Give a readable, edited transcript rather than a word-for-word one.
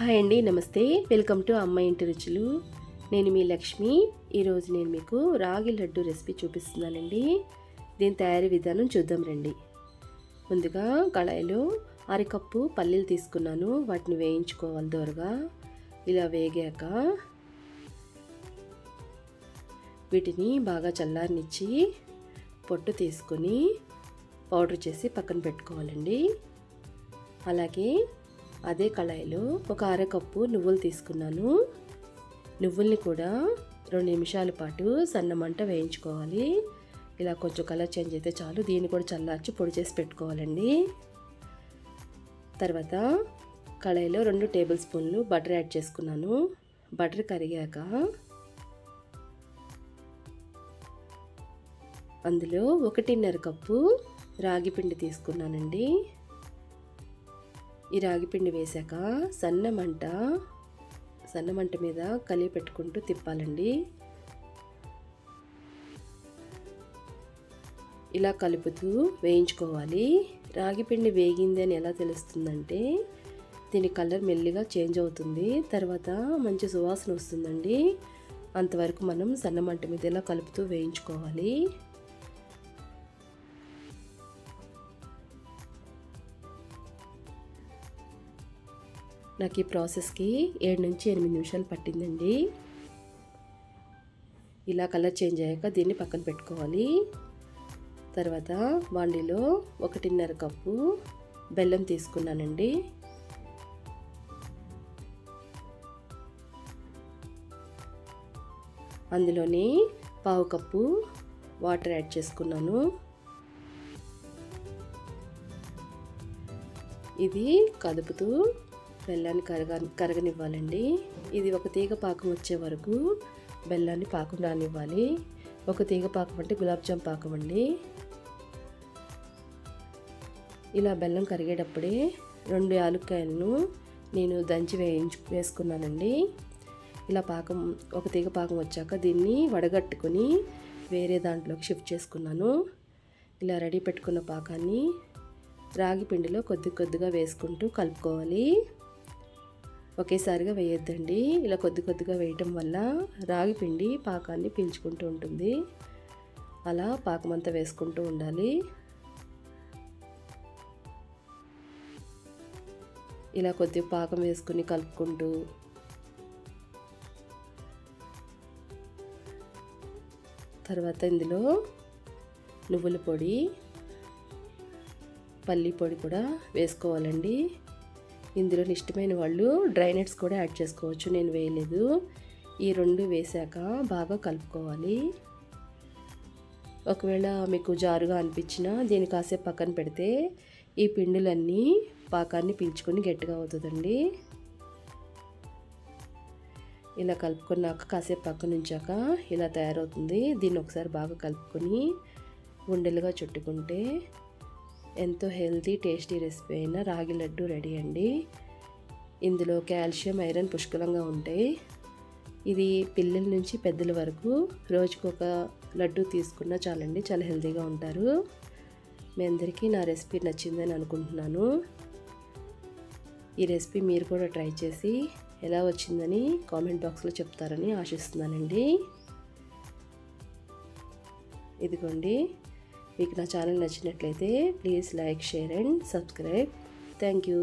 Hi అండి, నమస్తే. Welcome to అమ్మ ఇంటి రుచులు. నేను మీ లక్ష్మి. ఈరోజు నేను మీకు రాగి లడ్డు రెసిపీ చూపిస్తున్నానండి. దీని తయారీ విధానం చూద్దాం రండి. ముందుగా కళాయిలో అరకప్పు పల్లీలు తీసుకున్నాను. వాటిని వేయించుకోవాలి దోరగా. ఇలా వేగాక వీటిని బాగా చల్లారనిచ్చి పొట్టు తీసుకొని పౌడర్ చేసి పక్కన పెట్టుకోవాలండి. అలాగే అదే కళాయిలో ఒక అరకప్పు నువ్వులు తీసుకున్నాను. నువ్వుల్ని కూడా 2 నిమిషాల పాటు సన్న మంట వేయించుకోవాలి. ఇలా కొంచెం కలర్ చేంజ్ అయితే చాలు. దీన్ని కూడా చల్లార్చి పొడి చేసి పెట్టుకోవాలండి. తర్వాత కళాయిలో 2 టేబుల్ స్పూన్లు బటర్ యాడ్ చేసుకున్నాను. బటర్ కరిగాక అందులో 1.5 కప్పు రాగి పిండి తీసుకున్నానండి. ఈ రాగి పిండి వేశాక సన్న మంట మీద కలిపి పెట్టుకుంటూ తిప్పాలండి. ఇలా కలుపుతూ వేయించుకోవాలి. రాగి పిండి వేగింది అని ఎలా తెలుస్తుందంటే దీని కలర్ మెల్లిగా చేంజ్ అవుతుంది. తర్వాత మంచి సువాసన వస్తుందండి. అంతవరకు మనం సన్న మంట మీద ఇలా కలుపుతూ వేయించుకోవాలి. నాకు ఈ ప్రాసెస్కి 7 నుంచి 8 నిమిషాలు పట్టిందండి. ఇలా కలర్ చేంజ్ అయ్యాక దీన్ని పక్కన పెట్టుకోవాలి. తర్వాత బాండీలో 1.5 కప్పు బెల్లం తీసుకున్నానండి. అందులోని 1/2 కప్పు వాటర్ యాడ్ చేసుకున్నాను. ఇది కదుపుతూ బెల్లాన్ని కరగనివ్వాలండి. ఇది ఒక తీగ పాకం వచ్చే వరకు బెల్లాన్ని పాకం రానివ్వాలి. ఒక తీగ పాకం అంటే గులాబ్ జామ్ పాకం అండి. ఇలా బెల్లం కరిగేటప్పుడే 2 యాలక్కాయలను నేను దంచి వేసుకున్నానండి. ఇలా పాకం ఒక తీగ పాకం వచ్చాక దీన్ని వడగట్టుకొని వేరే దాంట్లోకి షిఫ్ట్ చేసుకున్నాను. ఇలా రెడీ పెట్టుకున్న పాకాన్ని రాగి పిండిలో కొద్దిగా వేసుకుంటూ కలుపుకోవాలి. ఒకేసారిగా వేయొద్దండి. ఇలా కొద్దిగా వేయటం వల్ల రాగి పిండి పాకాన్ని పీల్చుకుంటూ ఉంటుంది. అలా పాకం అంతా వేసుకుంటూ ఉండాలి. ఇలా కొద్దిగా పాకం వేసుకుని కలుపుకుంటూ తర్వాత ఇందులో నువ్వుల పొడి, పల్లి పొడి కూడా వేసుకోవాలండి. ఇందులో ఇష్టమైన వాళ్ళు డ్రై నట్స్ కూడా యాడ్ చేసుకోవచ్చు. నేను వేయలేదు. ఈ 2 వేసాక బాగా కలుపుకోవాలి. ఒకవేళ మీకు జారుగా అనిపించినా దీన్ని కాసేపు పక్కన పెడితే ఈ పిండిలన్నీ పాకాన్ని పీల్చుకొని గట్టిగా అవుతుందండి. ఇలా కలుపుకున్నాక కాసేపు పక్కన ఉంచాక ఇలా తయారవుతుంది. దీన్ని ఒకసారి బాగా కలుపుకొని ఉండలుగా చుట్టుకుంటే ఎంతో హెల్తీ టేస్టీ రెసిపీ అయిన రాగి లడ్డు రెడీ అండి. ఇందులో కాల్షియం, ఐరన్ పుష్కలంగా ఉంటాయి. ఇది పిల్లల నుంచి పెద్దల వరకు రోజుకు ఒక లడ్డు తీసుకున్నా చాలండి. చాలా హెల్తీగా ఉంటారు. మీ అందరికీ నా రెసిపీ నచ్చిందని అనుకుంటున్నాను. ఈ రెసిపీ మీరు కూడా ట్రై చేసి ఎలా వచ్చిందని కామెంట్ బాక్స్లో చెప్తారని ఆశిస్తున్నానండి. ఇదిగోండి, మీకు నా ఛానల్ నచ్చినట్లయితే please like, share and subscribe. Thank you.